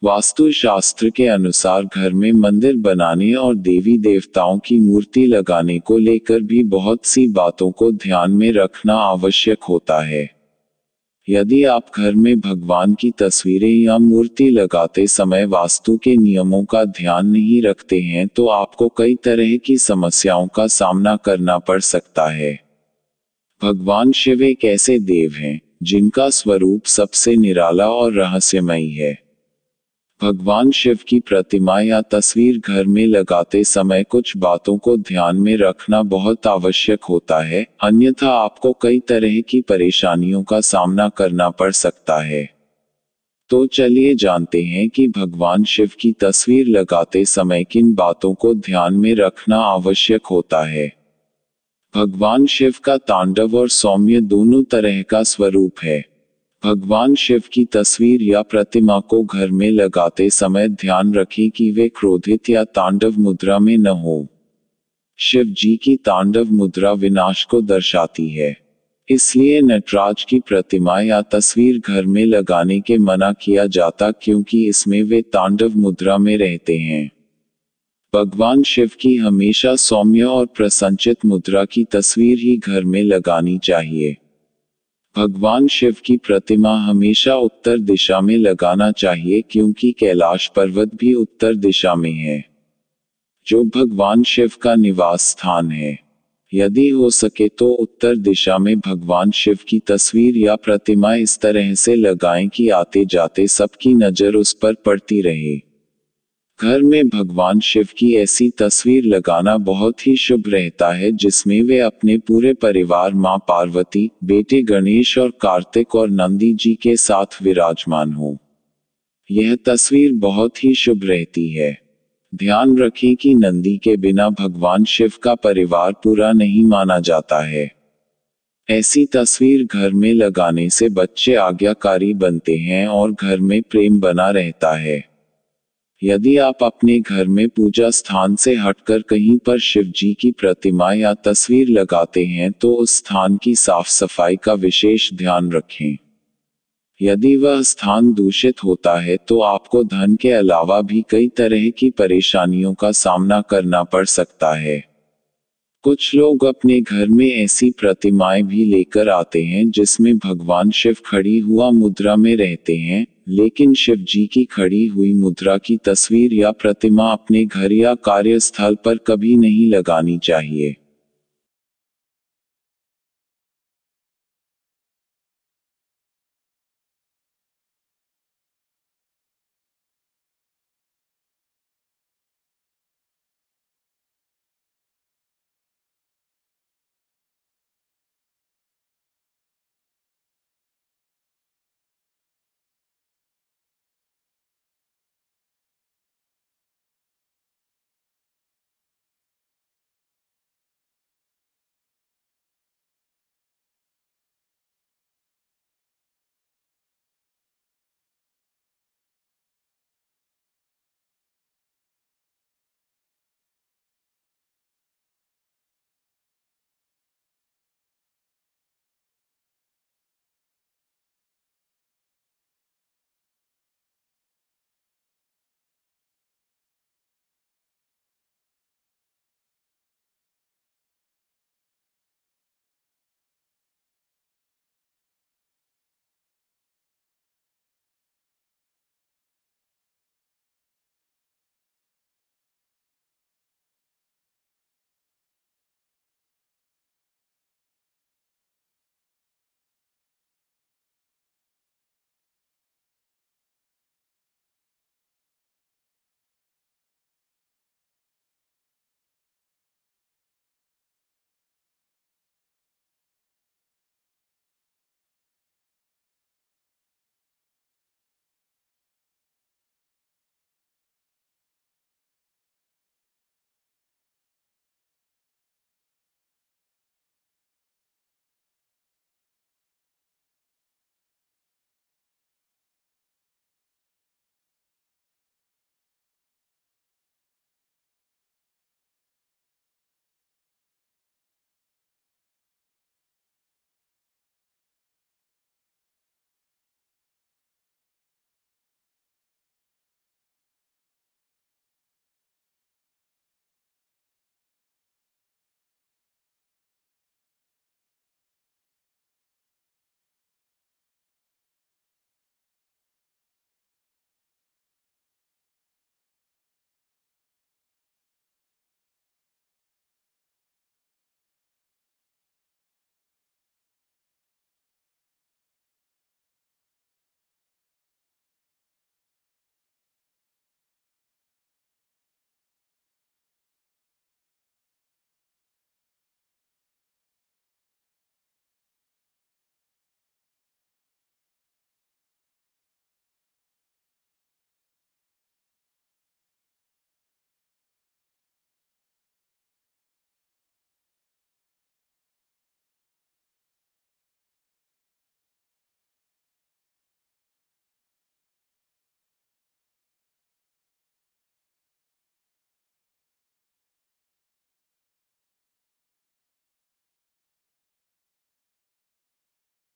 वास्तु शास्त्र के अनुसार घर में मंदिर बनाने और देवी देवताओं की मूर्ति लगाने को लेकर भी बहुत सी बातों को ध्यान में रखना आवश्यक होता है। यदि आप घर में भगवान की तस्वीरें या मूर्ति लगाते समय वास्तु के नियमों का ध्यान नहीं रखते हैं तो आपको कई तरह की समस्याओं का सामना करना पड़ सकता है। भगवान शिव एक ऐसे देव हैं जिनका स्वरूप सबसे निराला और रहस्यमयी है। भगवान शिव की प्रतिमा या तस्वीर घर में लगाते समय कुछ बातों को ध्यान में रखना बहुत आवश्यक होता है, अन्यथा आपको कई तरह की परेशानियों का सामना करना पड़ सकता है। तो चलिए जानते हैं कि भगवान शिव की तस्वीर लगाते समय किन बातों को ध्यान में रखना आवश्यक होता है। भगवान शिव का तांडव और सौम्य दोनों तरह का स्वरूप है। भगवान शिव की तस्वीर या प्रतिमा को घर में लगाते समय ध्यान रखें कि वे क्रोधित या तांडव मुद्रा में न हो। शिव जी की तांडव मुद्रा विनाश को दर्शाती है, इसलिए नटराज की प्रतिमा या तस्वीर घर में लगाने के मना किया जाता क्योंकि इसमें वे तांडव मुद्रा में रहते हैं। भगवान शिव की हमेशा सौम्य और प्रसन्नचित मुद्रा की तस्वीर ही घर में लगानी चाहिए। भगवान शिव की प्रतिमा हमेशा उत्तर दिशा में लगाना चाहिए क्योंकि कैलाश पर्वत भी उत्तर दिशा में है, जो भगवान शिव का निवास स्थान है। यदि हो सके तो उत्तर दिशा में भगवान शिव की तस्वीर या प्रतिमा इस तरह से लगाएं कि आते जाते सबकी नजर उस पर पड़ती रहे। घर में भगवान शिव की ऐसी तस्वीर लगाना बहुत ही शुभ रहता है जिसमें वे अपने पूरे परिवार मां पार्वती, बेटे गणेश और कार्तिक और नंदी जी के साथ विराजमान हो। यह तस्वीर बहुत ही शुभ रहती है। ध्यान रखें कि नंदी के बिना भगवान शिव का परिवार पूरा नहीं माना जाता है। ऐसी तस्वीर घर में लगाने से बच्चे आज्ञाकारी बनते हैं और घर में प्रेम बना रहता है। यदि आप अपने घर में पूजा स्थान से हटकर कहीं पर शिव जी की प्रतिमा या तस्वीर लगाते हैं तो उस स्थान की साफ सफाई का विशेष ध्यान रखें। यदि वह स्थान दूषित होता है तो आपको धन के अलावा भी कई तरह की परेशानियों का सामना करना पड़ सकता है। कुछ लोग अपने घर में ऐसी प्रतिमाएं भी लेकर आते हैं जिसमें भगवान शिव खड़ी हुआ मुद्रा में रहते हैं, लेकिन शिव जी की खड़ी हुई मुद्रा की तस्वीर या प्रतिमा अपने घर या कार्यस्थल पर कभी नहीं लगानी चाहिए।